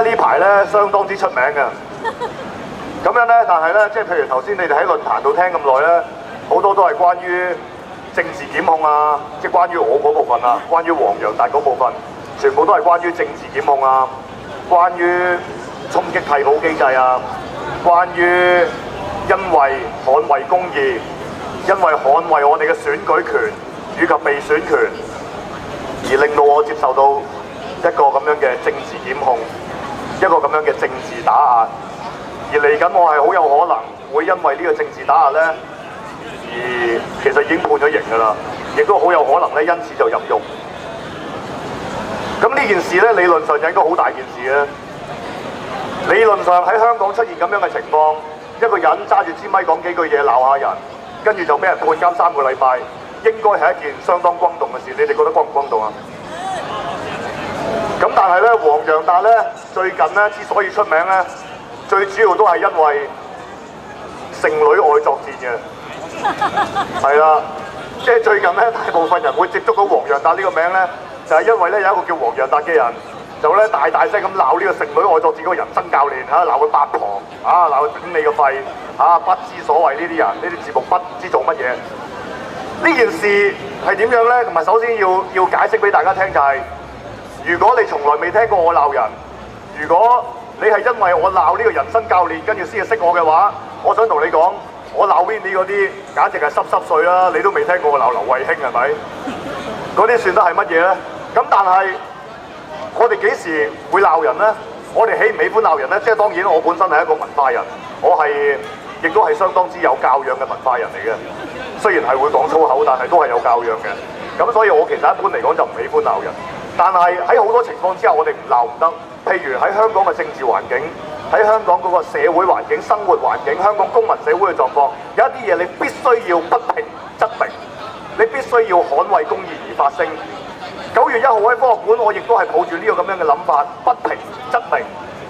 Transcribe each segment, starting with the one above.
呢排咧相當之出名嘅。咁樣咧，但係咧，即係譬如頭先你哋喺論壇度聽咁耐咧，好多都係關於政治檢控啊，即係關於我嗰部分啊，關於黃洋達嗰部分，全部都係關於政治檢控啊，關於衝擊替補機制啊，關於因為捍衛公義，因為捍衛我哋嘅選舉權以及被選權，而令到我接受到一個咁樣嘅政治檢控，一個咁樣嘅政治打壓。而嚟緊我係好有可能會因為呢個政治打壓咧，而其實已經判咗刑㗎啦，亦都好有可能咧因此就入獄。咁呢件事咧理論上就應該好大件事嘅。理論上喺香港出現咁樣嘅情況，一個人揸住支咪講幾句嘢鬧下人，跟住就俾人判監3個禮拜，應該係一件相當轟動嘅事。你哋覺得轟唔轟動啊？咁但係咧，黃洋達咧最近咧之所以出名咧，最主要都係因為剩女愛作戰嘅，係啦，即係最近咧大部分人會接觸到黃洋達呢個名咧，就係因為咧有一個叫黃洋達嘅人，就咧大聲咁鬧呢個剩女愛作戰嗰個人生教練嚇，鬧佢八婆嚇，鬧佢頂你個肺嚇，不知所謂呢啲人，呢啲節目不知做乜嘢。呢件事係點樣咧？同埋首先要解釋俾大家聽就係，如果你從來未聽過我鬧人，如果你係因為我鬧呢個人生教練，跟住先至識我嘅話，我想同你講，我鬧 Winnie 嗰啲簡直係濕碎啦！你都未聽過我鬧劉慧卿係咪？嗰啲算得係乜嘢咧？咁但係我哋幾時會鬧人咧？我哋喜唔喜歡鬧人咧？即係當然，我本身係一個文化人，我亦都係相當之有教養嘅文化人嚟嘅。雖然係會講粗口，但係都係有教養嘅。咁所以我其實一般嚟講就唔喜歡鬧人。但係喺好多情況之下，我哋唔鬧唔得。譬如喺香港嘅政治環境，喺香港嗰個社會環境、生活環境、香港公民社會嘅狀況，有一啲嘢你必須要不平則鳴，你必須要捍衛公義而發聲。9月1號喺科學館，我亦都係抱住呢個咁樣嘅諗法，不平則鳴，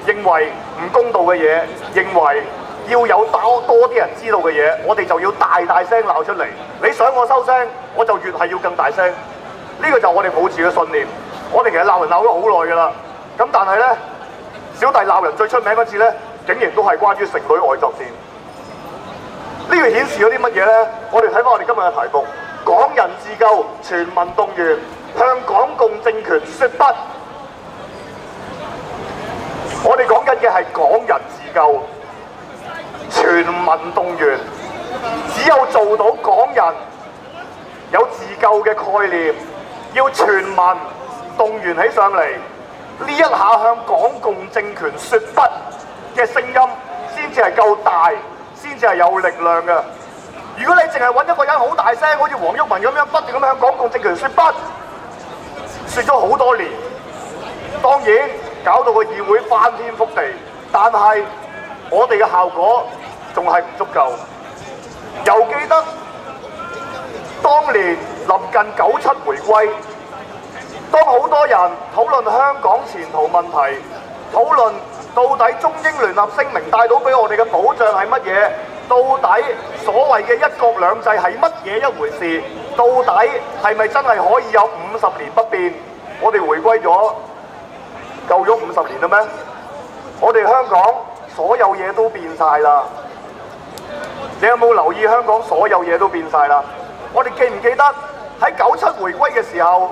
認為唔公道嘅嘢，認為要有多啲人知道嘅嘢，我哋就要大聲鬧出嚟。你想我收聲，我就越係要更大聲。呢個就係我哋抱持嘅信念。我哋其實鬧人鬧咗好耐㗎啦。咁但係咧，小弟鬧人最出名嗰次咧，竟然都係關於剩女愛作戰。呢個顯示咗啲乜嘢咧？我哋睇翻我哋今日嘅題目：港人自救，全民動員，向港共政權說不。我哋講緊嘅係港人自救，全民動員。只有做到港人有自救嘅概念，要全民動員起上嚟。呢一下向港共政權說不嘅聲音，先至係夠大，先至係有力量嘅。如果你淨係揾一個人好大聲，好似黃毓民咁樣不斷咁向港共政權說不，說咗好多年，當然搞到個議會翻天覆地，但係我哋嘅效果仲係唔足夠。又記得當年臨近97回歸。當好多人討論香港前途問題，討論到底中英聯合聲明帶到俾我哋嘅保障係乜嘢？到底所謂嘅一國兩制係乜嘢一回事？到底係咪真係可以有50年不變？我哋回歸咗夠咗50年啦咩？我哋香港所有嘢都變晒啦。你有冇留意香港所有嘢都變晒啦？我哋記唔記得喺97回歸嘅時候？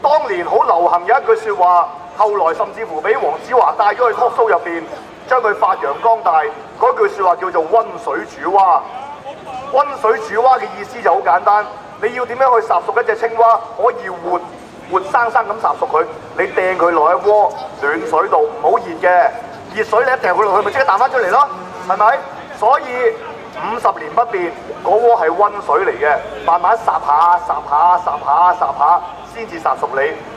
當年好流行有一句説話，後來甚至乎俾黃子華帶咗去 talk show 入邊，將佢發揚光大。嗰句説話叫做溫水煮蛙。溫水煮蛙嘅意思就好簡單，你要點樣去烚熟一隻青蛙，可以活生生咁烚熟佢？你掟佢落喺鍋暖水度，唔好熱嘅，熱水你一掟佢落去，咪即刻彈翻出嚟咯，係咪？所以50年不變，嗰鍋係溫水嚟嘅，慢慢烚下。先至烚熟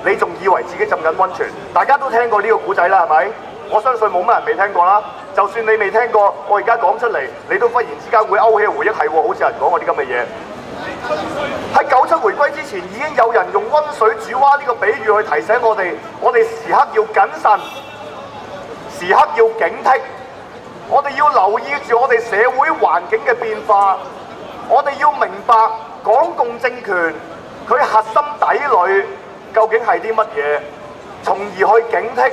你仲以為自己浸緊溫泉？大家都聽過呢個古仔啦，係咪？我相信冇乜人未聽過啦。就算你未聽過，我而家講出嚟，你都忽然之間會勾起回憶，係喎，好似有人講過啲咁嘅嘢。喺97回歸之前，已經有人用溫水煮蛙呢個比喻去提醒我哋時刻要謹慎，時刻要警惕，我哋要留意住我哋社會環境嘅變化，我哋要明白港共政權佢核心底裏究竟係啲乜嘢，從而去警惕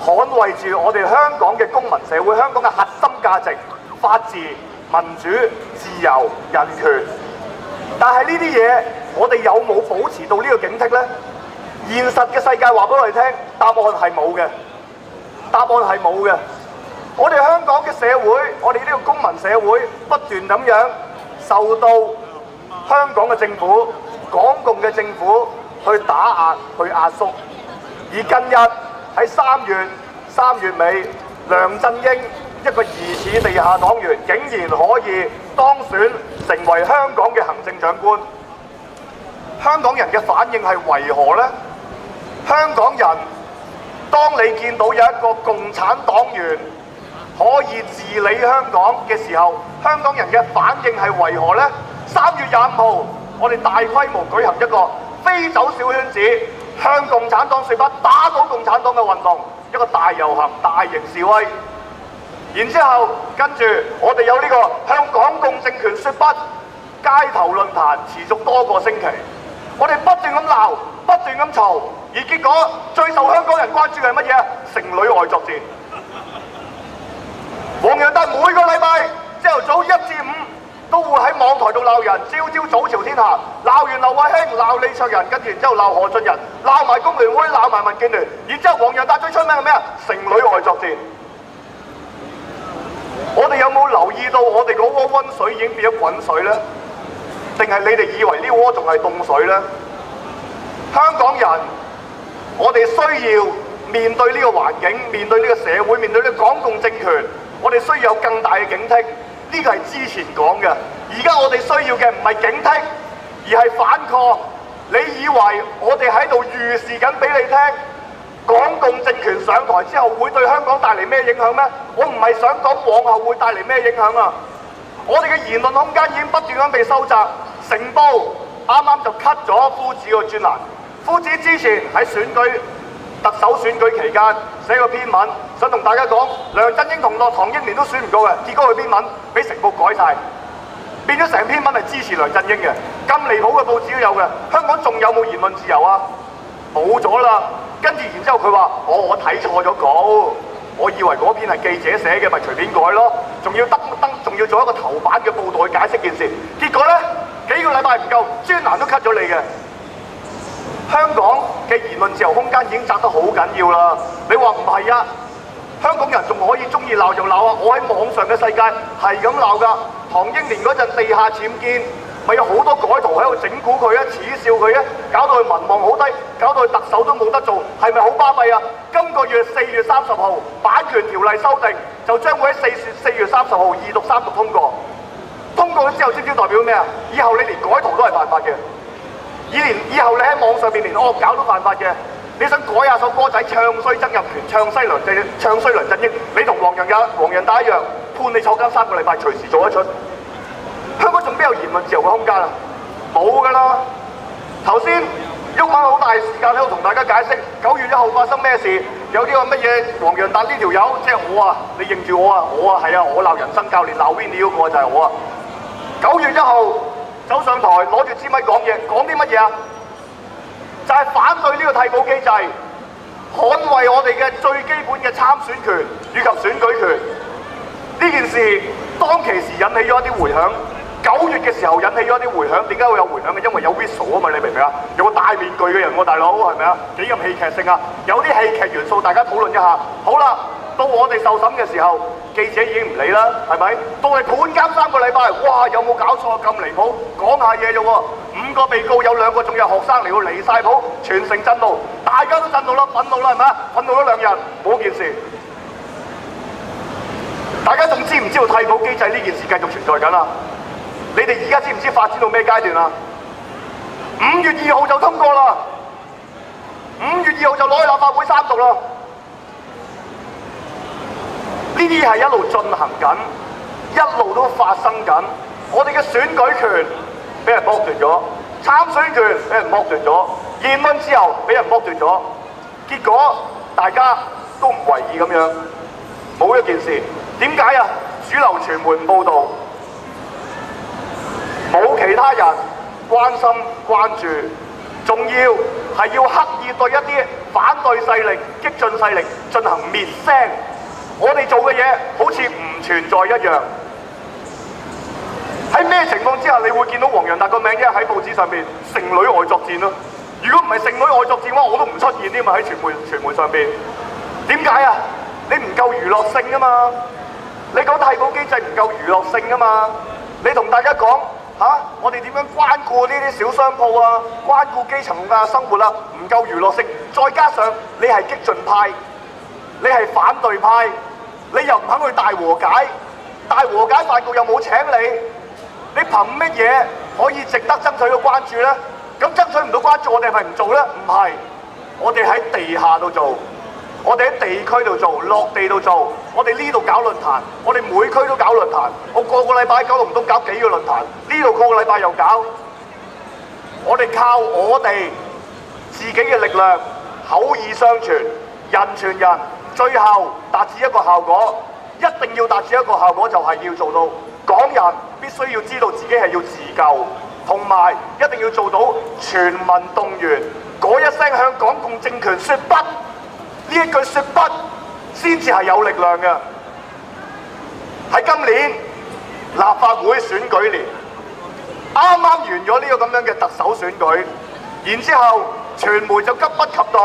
捍衛住我哋香港嘅公民社會、香港嘅核心價值、法治、民主、自由、人權。但係呢啲嘢，我哋有冇保持到呢個警惕呢？現實嘅世界話俾我哋聽，答案係冇嘅。答案係冇嘅。我哋香港嘅社會，我哋呢個公民社會不斷咁樣受到香港嘅政府、港共嘅政府去打壓、去壓縮。而近日喺3月尾，梁振英一個疑似地下黨員，竟然可以當選成為香港嘅行政長官。香港人嘅反應係為何呢？香港人，當你見到有一個共產黨員可以治理香港嘅時候，香港人嘅反應係為何呢？3月25號，我哋大規模舉行一個飛走小圈子，向共產黨說不，打倒共產黨嘅運動，一個大遊行、大型示威。然之後，跟住我哋有呢個向港共政權說不街頭論壇，持續多個星期。我哋不斷咁鬧，不斷咁嘈，而結果最受香港人關注嘅係乜嘢？城裏外作戰。黃洋達每個禮拜朝頭早1至5都會喺網台度鬧人，朝早朝天下，鬧完劉慧卿，鬧李卓人，跟住然之後鬧何俊仁，鬧埋工聯會，鬧埋民建聯，然之後黃洋達最出名係咩啊？城裏外作戰。我哋有冇留意到我哋嗰鍋溫水已經變咗滾水呢？定係你哋以為呢鍋仲係凍水呢？香港人，我哋需要面對呢個環境，面對呢個社會，面對呢個港共政權，我哋需要有更大嘅警惕。呢個係之前講嘅，而家我哋需要嘅唔係警惕，而係反抗。你以為我哋喺度預示緊俾你聽，港共政權上台之後會對香港帶嚟咩影響咩？我唔係想講往後會帶嚟咩影響啊！我哋嘅言論空間已經不斷咁被收窄。成報啱啱就 cut 咗夫子個專欄。夫子之前喺特首選舉期間寫個篇文，想同大家講梁振英同唐英年都選唔過嘅，結果佢篇文俾成報改晒，變咗成篇文係支持梁振英嘅。咁離譜嘅報紙都有嘅，香港仲有冇言論自由啊？冇咗啦。跟住然之後佢話：我睇錯咗稿，我以為嗰篇係記者寫嘅，咪隨便改咯。仲要仲要做一個頭版嘅報道去解釋件事。結果呢，幾個禮拜唔夠，專欄都 cut 咗你嘅。香港嘅言論自由空間已經窄得好緊要啦！你話唔係啊？香港人仲可以中意鬧就鬧啊！我喺網上嘅世界係咁鬧㗎。唐英年嗰陣地下僭建，咪有好多改圖喺度整蠱佢啊、恥笑佢啊，搞到佢民望好低，搞到佢特首都冇得做，係咪好巴閉啊？今個月4月30號版權條例修訂就將會喺4月30號2讀3讀通過。通過咗之後，知唔知代表咩啊？以後你連改圖都係犯法嘅。以後你喺網上邊連惡搞都犯法嘅，你想改下首歌仔唱衰曾蔭權、唱衰梁振英，你同黃洋達一樣，判你坐監3個禮拜，隨時做得出。香港仲邊有言論自由嘅空間啊？冇㗎啦！頭先毓民好大時間喺度同大家解釋9月1號發生咩事，有啲話乜嘢黃洋達呢條友，即係我啊，你認住我啊，係啊，我鬧人生教練鬧 Winnie 嗰個就係我啊。9月1號。走上台攞住支咪講嘢，講啲乜嘢啊？就係反對呢個替補機制，捍衛我哋嘅最基本嘅參選權以及選舉權。呢件事當其時引起咗一啲迴響，9月嘅時候引起咗一啲迴響。點解會有迴響嘅？因為有 whistle 啊嘛，你明唔明啊？有個戴面具嘅人喎，大佬係咪啊？幾咁戲劇性啊！有啲戲劇元素，大家討論一下。好啦，到我哋受審嘅時候，記者已經唔理啦，係咪？到我哋判監3個禮拜，哇！有冇搞錯咁離譜？講下嘢啫喎，5個被告有2個仲有學生嚟到離晒譜，全城震怒，大家都震怒啦，憤怒啦，係咪啊？憤怒咗2日，冇件事。大家仲知唔知道替補機制呢件事繼續存在緊啊？你哋而家知唔知發展到咩階段啊？5月2號就通過啦，5月2號就攞去立法會3讀啦。呢啲係一路進行緊，一路都發生緊。我哋嘅選舉權俾人剝奪咗，參選權俾人剝奪咗，言論自由俾人剝奪咗。結果大家都唔為意咁樣，冇一件事。點解啊？主流傳媒唔報導，冇其他人關心關注，仲要係要刻意對一啲反對勢力、激進勢力進行滅聲。我哋做嘅嘢好似唔存在一樣。喺咩情況之下你會見到黃洋達個名一喺報紙上邊剩女外作戰咯？如果唔係剩女外作戰嘅話，我都唔出現添嘛喺傳媒上邊。點解啊？你唔夠娛樂性啊嘛！你講替補機制唔夠娛樂性啊嘛！你同大家講我哋點樣關顧呢啲小商鋪啊，關顧基層嘅生活啊，唔夠娛樂性。再加上你係激進派，你係反對派，你又唔肯去大和解，大和解飯局又冇請你憑乜嘢可以值得爭取到關注呢？咁爭取唔到關注，我哋係咪唔做呢？唔係，我哋喺地下度做。我哋喺地區度做，落地度做。我哋呢度搞論壇，我哋每區都搞論壇。我個禮拜喺九龍東搞幾個論壇，呢度個禮拜又搞。我哋靠我哋自己嘅力量，口耳相傳，人傳人，最後達至一個效果。一定要達至一個效果，就係要做到港人必須要知道自己係要自救，同埋一定要做到全民動員，嗰一聲向港共政權說不。呢一句說不先至係有力量嘅。喺今年立法會選舉年，啱啱完咗呢個咁樣嘅特首選舉，然之後傳媒就急不及待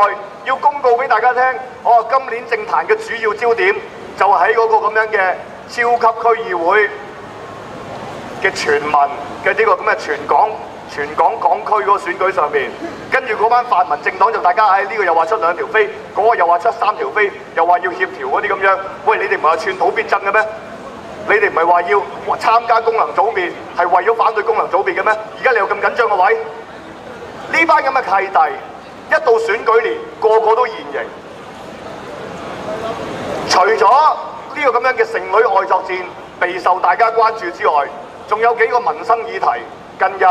要公告俾大家聽，今年政壇嘅主要焦點就喺嗰個咁樣嘅超級區議會嘅全民嘅呢個咁嘅全港港區嗰個選舉上面，跟住嗰班泛民政黨就大家喺呢個又話出2條飛，嗰個又話出3條飛，又話要協調嗰啲咁樣。喂，你哋唔係話寸土必爭嘅咩？你哋唔係話要參加功能組別係為咗反對功能組別嘅咩？而家你又咁緊張個位？呢班咁嘅契弟，一到選舉年，個個都現形。除咗呢個咁樣嘅剩女外作戰備受大家關注之外，仲有幾個民生議題近日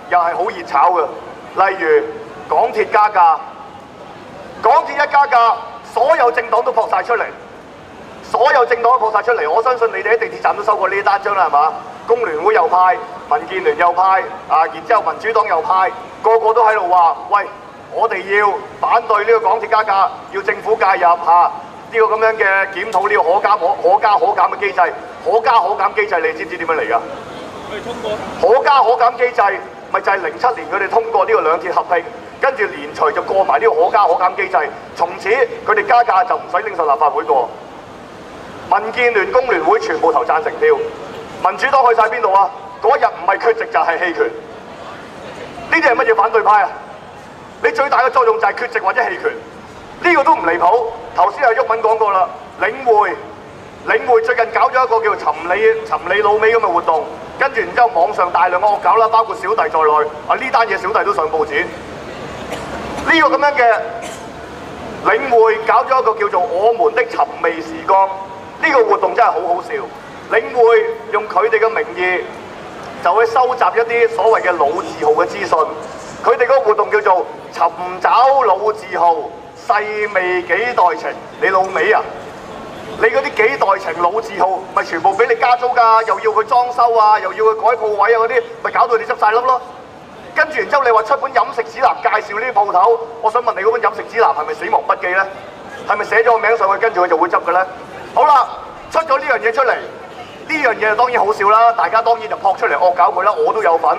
又係好熱炒嘅，例如港鐵加價。港鐵一加價，所有政黨都撲晒出嚟，我相信你哋喺地鐵站都收過呢單張啦，係嘛？工聯會又派，民建聯又派，然之後民主黨又派，個個都喺度話：喂，我哋要反對呢個港鐵加價，要政府介入呢個咁樣嘅檢討呢個可加可減嘅機制。可加可減機制你知唔知點樣嚟㗎？可加可減機制咪就係07年佢哋通過呢個兩鐵合併，跟住連隨就過埋呢個可加可減機制，從此佢哋加價就唔使拎上立法會過。民建聯、工聯會全部投贊成票，民主黨去晒邊度啊？嗰日唔係缺席就係棄權。呢啲係乜嘢反對派啊？你最大嘅作用就係缺席或者棄權，呢個都唔離譜。頭先阿毓民講過啦，領匯最近搞咗一個叫做尋你老味咁嘅活動，跟住然之後網上大量嘅惡搞啦，包括小弟在內。呢單嘢小弟都上報紙。呢個咁樣嘅領匯搞咗一個叫做我們的尋味時光，呢個活動真係好好笑。領匯用佢哋嘅名義就去收集一啲所謂嘅老字號嘅資訊。佢哋嗰個活動叫做尋找老字號，細味幾代情。你老味啊！你嗰啲幾代情老字號，咪全部俾你加租㗎，又要佢裝修啊，又要佢改鋪位啊嗰啲，咪搞到你執晒笠咯。跟住然之後你話出本飲食指南介紹呢啲鋪頭，我想問你嗰本飲食指南係咪死亡筆記呢？係咪寫咗個名上去，跟住佢就會執嘅呢？好啦，出咗呢樣嘢出嚟，呢樣嘢當然好笑啦，大家當然就撲出嚟惡搞佢啦。我都有份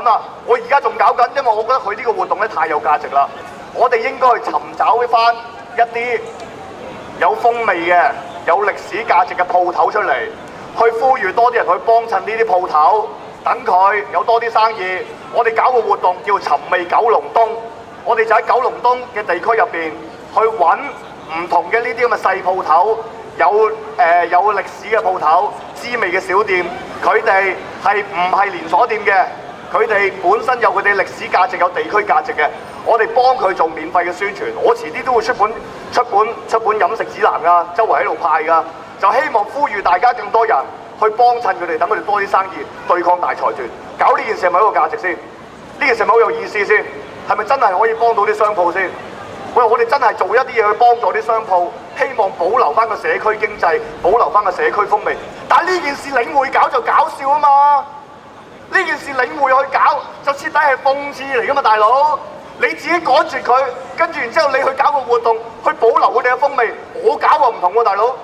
啊！我而家仲搞緊，因為我覺得佢呢個活動咧太有價值啦。我哋應該去尋找翻一啲有風味嘅、有歷史價值嘅鋪頭出嚟，去呼籲多啲人去幫襯呢啲鋪頭，等佢有多啲生意。我哋搞個活動叫尋味九龍東，我哋就喺九龍東嘅地區入邊去揾唔同嘅呢啲咁嘅細鋪頭，有歷史嘅鋪頭、滋味嘅小店，佢哋係唔係連鎖店嘅？佢哋本身有佢哋歷史價值、有地區價值嘅，我哋幫佢做免費嘅宣傳。我遲啲都會出本飲食指南㗎，周圍喺度派㗎，就希望呼籲大家更多人去幫襯佢哋，等佢哋多啲生意，對抗大財團。搞呢件事係咪一個價值先？呢件事係咪好有意思先？係咪真係可以幫到啲商鋪先？喂，我哋真係做一啲嘢去幫助啲商鋪，希望保留翻個社區經濟，保留翻個社區風味。但係呢件事領匯搞就搞笑啊嘛！呢呢件事領匯去搞，就徹底係諷刺嚟噶嘛，大佬！你自己趕住佢，跟住然之後你去搞個活動，去保留佢哋嘅風味。我搞喎唔同喎，大佬，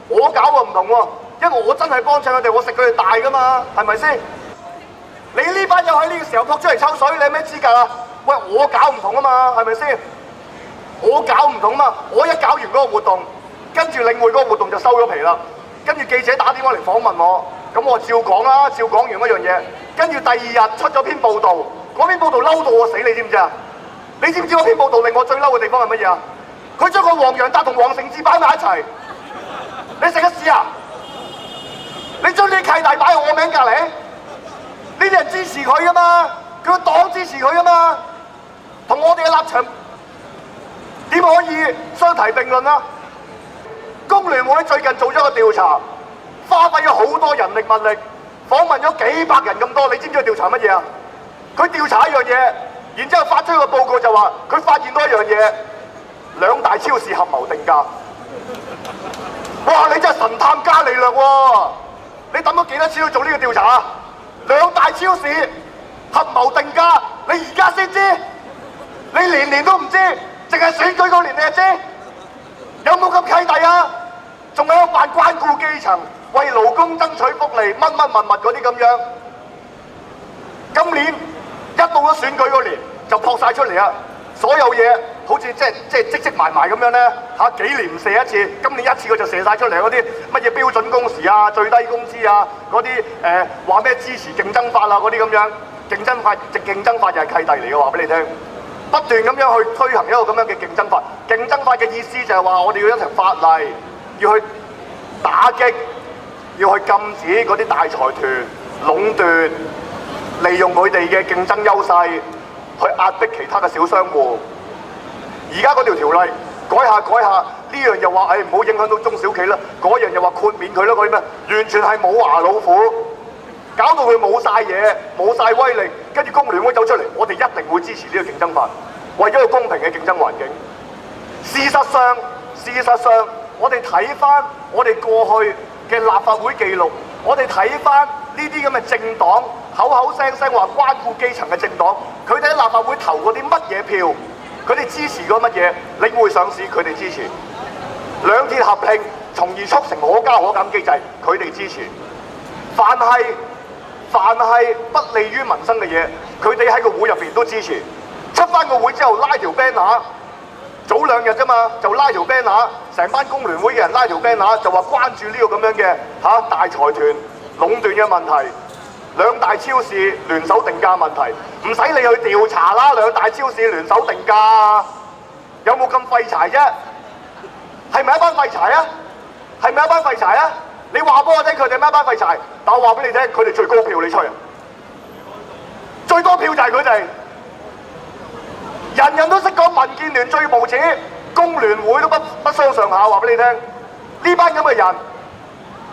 我搞喎唔同喎，因為我真係幫襯佢哋，我食佢哋大噶嘛，係咪先？你呢班友喺呢個時候撲出嚟抽水，你有咩資格啊？喂，我搞唔同啊嘛，係咪先？我搞唔同啊嘛，我一搞完嗰個活動，跟住領匯嗰個活動就收咗皮啦。跟住記者打電話嚟訪問我，咁我照講啦，照講完一樣嘢。跟住第二日出咗篇報導，嗰篇報導嬲到我死，你知唔知啊？你知唔知嗰篇報導令我最嬲嘅地方係乜嘢啊？佢將個黃洋達同黃成智擺埋一齊，你食得屎啊？你將啲契弟擺喺我名隔離，呢啲人支持佢噶嘛？佢個黨支持佢噶嘛？同我哋嘅立場點可以相提並論啊？工聯會最近做咗個調查，花費咗好多人力物力，訪問咗幾百人咁多，你知唔知佢調查乜嘢啊？佢調查一樣嘢，然之後發出個報告就話，佢發現到一樣嘢，兩大超市合謀定價。哇！你真係神探伽利略喎！你抌咗幾多錢去做呢個調查啊？兩大超市合謀定價，你而家先知？你年年都唔知，淨係選舉嗰年你就知？有冇咁契弟啊？仲喺度扮關顧基層，為勞工爭取福利，乜乜物物嗰啲咁樣。今年一到咗選舉嗰年，就撲晒出嚟啊！所有嘢好似積埋咁樣咧嚇，幾年唔射一次，今年一次佢就射晒出嚟嗰啲乜嘢標準工時啊、最低工資啊嗰啲話咩支持競爭法啊嗰啲咁樣，競爭法又係契弟嚟嘅，話俾你聽。不斷咁樣去推行一個咁樣嘅競爭法。競爭法嘅意思就係話，我哋要一條法例，要去打擊，要去禁止嗰啲大財團壟斷，利用佢哋嘅競爭優勢去壓迫其他嘅小商戶。而家嗰條條例改下，呢樣又話唔好影響到中小企啦，嗰樣又話豁免佢啦，嗰啲咩完全係冇牙老虎，搞到佢冇晒嘢，冇晒威力。跟住工聯會走出嚟，我哋一定會支持呢個競爭法，為咗個公平嘅競爭環境。事實上，我哋睇翻我哋過去嘅立法會記錄，我哋睇翻呢啲咁嘅政黨，口聲聲話關顧基層嘅政黨，佢哋喺立法會投過啲乜嘢票？佢哋支持過乜嘢？領匯上市，佢哋支持；兩鐵合併，從而促成可加可減機制，佢哋支持。凡係不利於民生嘅嘢，佢哋喺個會入邊都支持。出翻個會之後拉條 banner， 早2日啫嘛，就拉條 banner， 成班工聯會嘅人拉條 banner， 就話關注呢個咁樣嘅大財團壟斷嘅問題，兩大超市聯手定價問題，唔使你去調查啦，兩大超市聯手定價，有冇咁廢柴啫？係咪一班廢柴啊？係咪一班廢柴啊？你話俾我聽，佢哋咩一班廢柴？但我話俾你聽，佢哋最高票，你吹啊！最多票就係佢哋，人人都識講民建聯最無恥，工聯會都不相上下。話俾你聽，呢班咁嘅人，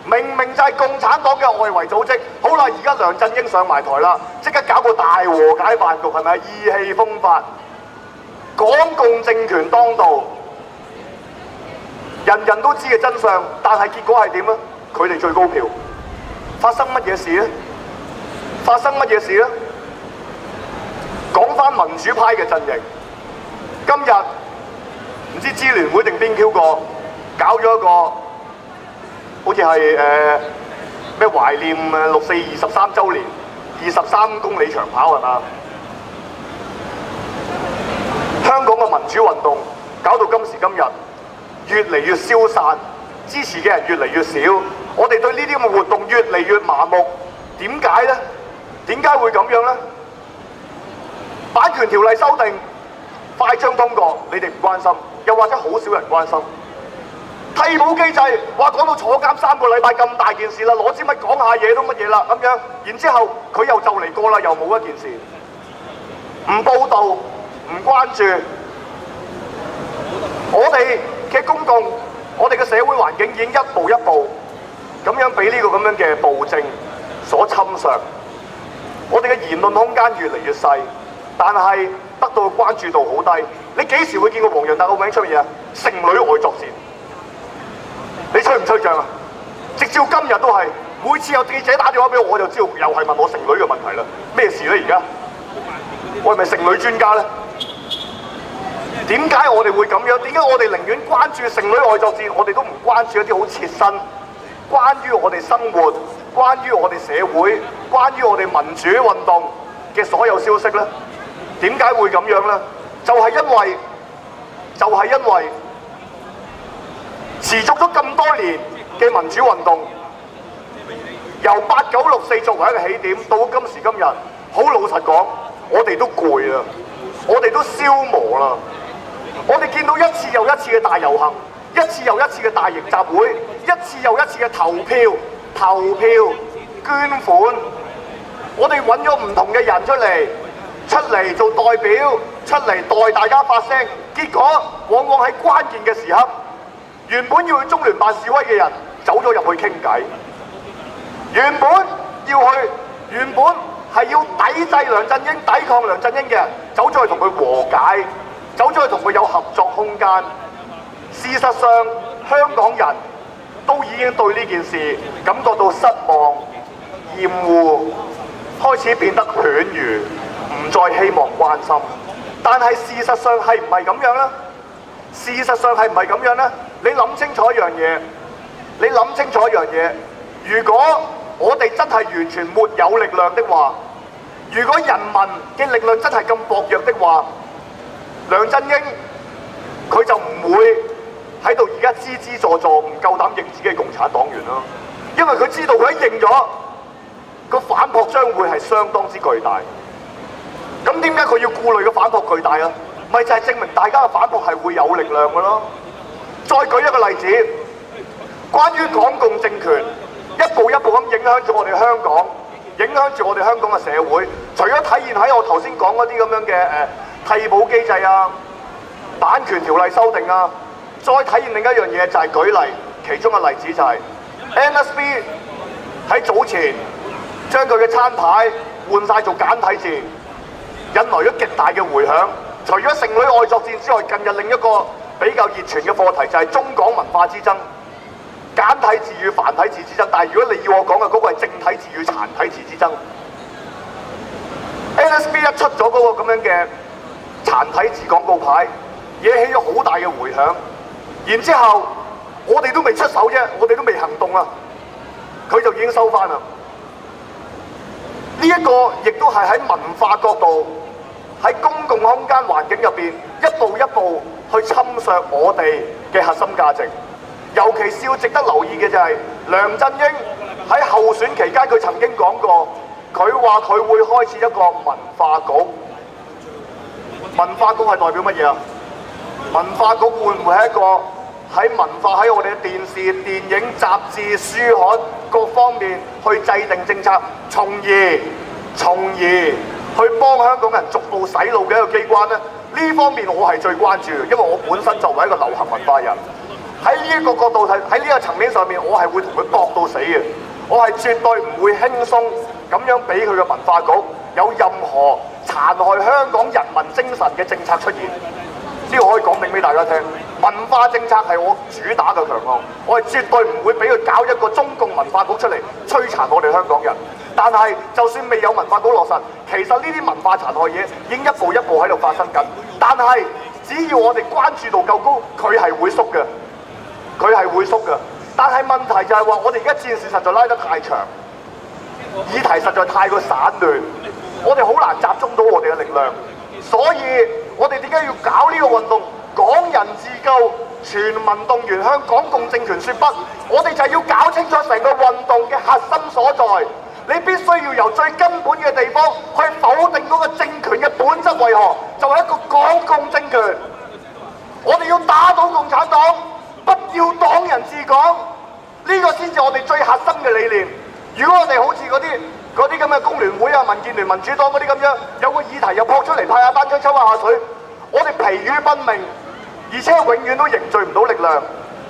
明明就係共產黨嘅外圍組織。好啦，而家梁振英上埋台啦，即刻搞個大和解飯局，係咪？意氣風發，港共政權當道，人人都知嘅真相，但係結果係點啊？佢哋最高票，發生乜嘢事咧？發生乜嘢事咧？講翻民主派嘅陣營，今日唔知支聯會定邊 Q 個搞咗一個，好似係咩懷念6·4 23週年23公里長跑係嘛？香港嘅民主運動搞到今時今日越嚟越消散，支持嘅人越嚟越少，我哋對呢啲咁嘅活動越嚟越麻木。點解咧？點解會咁樣咧？版權條例修訂快將通過，你哋唔關心，又或者好少人關心。替補機制，話講到坐監3個禮拜咁大件事啦，攞支咪講下嘢都乜嘢啦咁樣，然之後佢又就嚟過啦，又冇一件事，唔報導，唔關注。我哋嘅公共，我哋嘅社會環境已經一步一步咁樣俾呢個咁樣嘅暴政所侵削，我哋嘅言論空間越嚟越細。但係得到嘅關注度好低，你幾時會見過黃洋達個名出現啊？剩女愛作戰，你吹唔吹脹啊？直至今日都係每次有記者打電話俾我，我就知道又係問我剩女嘅問題啦。咩事咧而家？我係咪剩女專家咧？點解我哋會咁樣？點解我哋寧願關注剩女外作戰，我哋都唔關注一啲好切身，關於我哋生活、關於我哋社會、關於我哋民主運動嘅所有消息咧？點解會咁樣咧？就係因為持續咗咁多年嘅民主運動，由8、9、6、4作為一個起點，到今時今日，好老實講，我哋都攰啦，我哋都消磨啦。我哋見到一次又一次嘅大遊行，一次又一次嘅大型集會，一次又一次嘅投票、捐款，我哋揾咗唔同嘅人出嚟做代表，出嚟代大家發聲。結果往往喺關鍵嘅時刻，原本要去中聯辦示威嘅人走咗入去傾偈，原本係要抵制梁振英、抵抗梁振英嘅人，走咗去同佢和解，走咗去同佢有合作空間。事實上，香港人都已經對呢件事感覺到失望、厭惡，開始變得犬儒，唔再希望關心。但係事實上係唔係咁樣呢？事實上係唔係咁樣呢？你諗清楚一樣嘢，如果我哋真係完全沒有力量的話，如果人民嘅力量真係咁薄弱的話，梁振英佢就唔會喺度而家支支助助，唔夠膽認自己係共產黨員啦。因為佢知道佢一認咗，個反撲將會係相當之巨大。咁點解佢要顧慮個反撲巨大啊？咪就係證明大家嘅反撲係會有力量嘅咯。再舉一個例子，關於港共政權一步一步咁影響住我哋香港，影響住我哋香港嘅社會。除咗體現喺我頭先講嗰啲咁樣嘅替補機制啊、版權條例修訂啊，再體現另一樣嘢就係舉例，其中嘅例子就係 NSB 喺早前將佢嘅餐牌換晒做簡體字，引來咗極大嘅迴響。除咗剩女愛作戰之外，近日另一個比較熱傳嘅課題就係中港文化之爭，簡體字與繁體字之爭。但係如果你要我講嘅嗰個係正體字與殘體字之爭。NSB 一出咗嗰個咁樣嘅殘體字廣告牌，惹起咗好大嘅迴響。然之後我哋都未出手啫，我哋都未行動啊，佢就已經收翻啦。呢一個亦都係喺文化角度，喺公共空間環境入邊一步一步去侵削我哋嘅核心價值。尤其是要值得留意嘅就係梁振英喺候選期間，佢曾經講過，佢話佢會開設一個文化局。文化局係代表乜嘢啊？文化局會唔會係一個喺文化喺我哋嘅電視、電影、雜誌、書刊各方面去制定政策，從而去幫香港人逐步洗腦嘅一個機關呢？呢方面我係最關注嘅，因為我本身作為一個流行文化人，喺呢一個角度喺呢個層面上面，我係會同佢搏到死嘅。我係絕對唔會輕鬆咁樣俾佢嘅文化局有任何殘害香港人民精神嘅政策出現。呢個可以講明俾大家聽，文化政策係我主打嘅強項，我係絕對唔會俾佢搞一個中共文化局出嚟摧殘我哋香港人。但係就算未有文化局落實，其實呢啲文化殘害嘢已經一步一步喺度發生緊。但係只要我哋關注度夠高，佢係會縮嘅。但係問題就係話，我哋而家戰事實在拉得太長，議題實在太過散亂，我哋好難集中到我哋嘅力量。所以我哋點解要搞呢個運動？港人自救，全民動員向港共政權說不。我哋就係要搞清楚成個運動嘅核心所在。你必須要由最根本嘅地方去否定嗰個政權嘅本質為何，就係一個港共政權。我哋要打倒共產黨，不要黨人治港，呢個先至我哋最核心嘅理念。如果我哋好似嗰啲咁嘅工聯會啊、民建聯、民主黨嗰啲咁樣，有個議題又撲出嚟派下單張抽下水，我哋疲於奔命，而且永遠都凝聚唔到力量。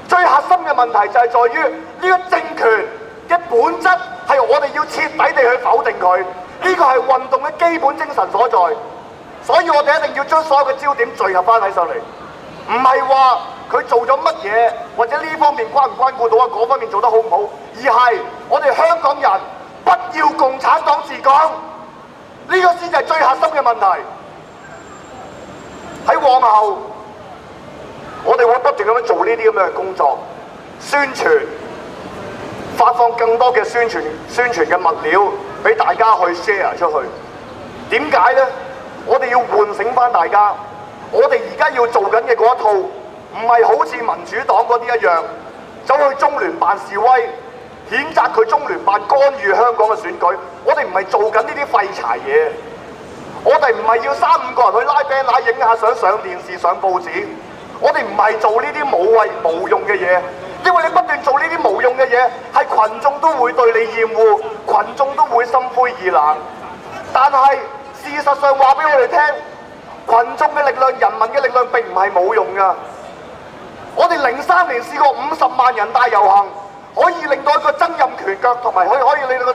最核心嘅問題就係在於呢個政權嘅本質係我哋要徹底地去否定佢，呢個係運動嘅基本精神所在。所以我哋一定要將所有嘅焦點聚合翻喺上嚟，唔係話佢佢做咗乜嘢，或者呢方面關唔關顧到啊？嗰方面做得好唔好？而係我哋香港人不要共產黨治港，呢個先係最核心嘅問題。喺往後，我哋會不斷咁樣做呢啲咁嘅工作，宣傳。發放更多嘅宣傳嘅物料俾大家去 share 出去。點解呢？我哋要喚醒翻大家，我哋而家要做緊嘅嗰一套，唔係好似民主黨嗰啲一樣，走去中聯辦示威，譴責佢中聯辦干預香港嘅選舉。我哋唔係做緊呢啲廢柴嘢，我哋唔係要3、5個人去拉 banner 影下相上電視上報紙，我哋唔係做呢啲無用嘅嘢。因為你不斷做呢啲無用嘅嘢，係群眾都會對你厭惡，群眾都會心灰意冷。但係事實上話俾我哋聽，群眾嘅力量、人民嘅力量並唔係冇用㗎。我哋03年試過50萬人大遊行，可以令到一個曾蔭權腳同埋可以令到呢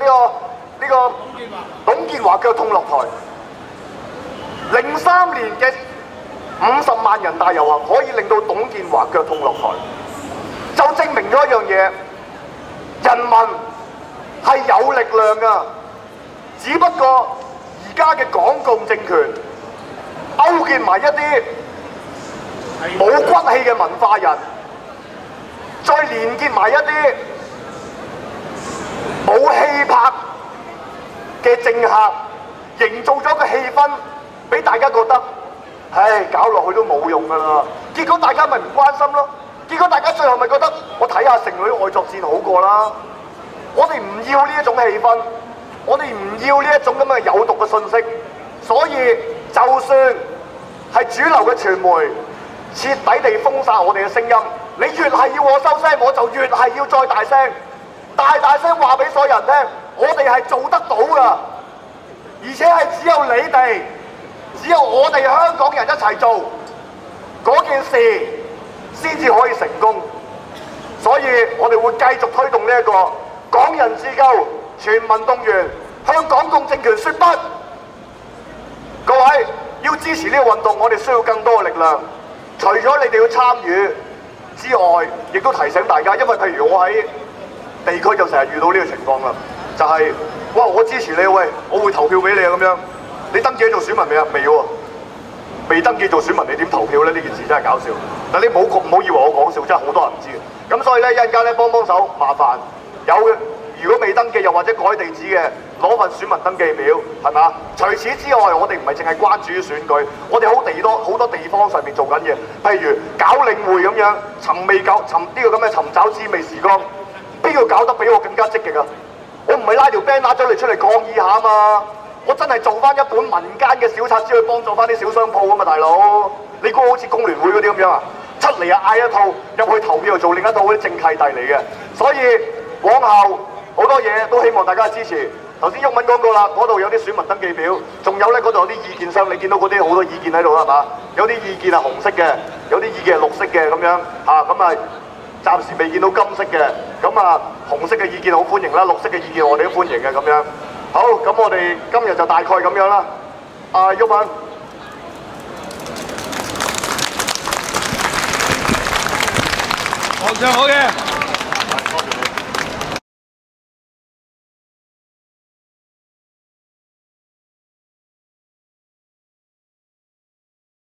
個董建華腳痛落台。03年嘅50萬人大遊行可以令到董建華腳痛落台。就證明咗一樣嘢，人民係有力量㗎，只不過而家嘅港共政權勾結埋一啲冇骨氣嘅文化人，再連結埋一啲冇氣魄嘅政客，營造咗個氣氛俾大家覺得，唉，搞落去都冇用㗎啦。結果大家咪唔關心咯。結果大家最後咪覺得我睇下城裏外作戰好過啦。我哋唔要呢一種氣氛，我哋唔要呢一種咁嘅有毒嘅信息。所以就算係主流嘅傳媒徹底地封殺我哋嘅聲音，你越係要我收聲，我就越係要再大聲，大聲話俾所有人聽，我哋係做得到㗎，而且係只有你哋，只有我哋香港人一齊做嗰件事，先至可以成功。所以我哋會繼續推動呢一個港人自救、全民動員、向港共政權說不。各位要支持呢個運動，我哋需要更多嘅力量。除咗你哋要參與之外，亦都提醒大家，因為譬如我喺地區就成日遇到呢個情況啦，就係哇，我支持你，喂，我會投票俾你啊咁樣。你登記做選民未啊？未喎。未登記做選民，你點投票呢？呢件事真係搞笑。但你唔好以為我講笑，真係好多人唔知嘅。咁所以咧，一陣間咧幫手，麻煩有嘅，如果未登記又或者改地址嘅，攞份選民登記表，係嘛？除此之外，我哋唔係淨係關注於選舉，我哋好多地方上面做緊嘢，譬如搞領會咁樣，尋呢個咁嘅尋找滋味時光，邊個搞得比我更加積極啊？我唔係拉條 banner 咗嚟出嚟抗議下啊嘛！我真係做翻一本民間嘅小冊子去幫助翻啲小商鋪啊嘛，大佬！你估好似工聯會嗰啲咁樣啊？出嚟啊嗌一套，入去投票又做另一套，嗰啲正契弟嚟嘅。所以往後好多嘢都希望大家支持。頭先毓民講過啦，嗰度有啲選民登記表，仲有咧嗰度有啲意見箱，你見到嗰啲好多意見喺度啦，係嘛？有啲意見係紅色嘅，有啲意見係綠色嘅咁樣嚇，咁啊暫時未見到金色嘅，咁啊紅色嘅意見好歡迎啦，綠色嘅意見我哋都歡迎嘅咁樣。好，咁我哋今日就大概咁樣啦。毓民，好嘅。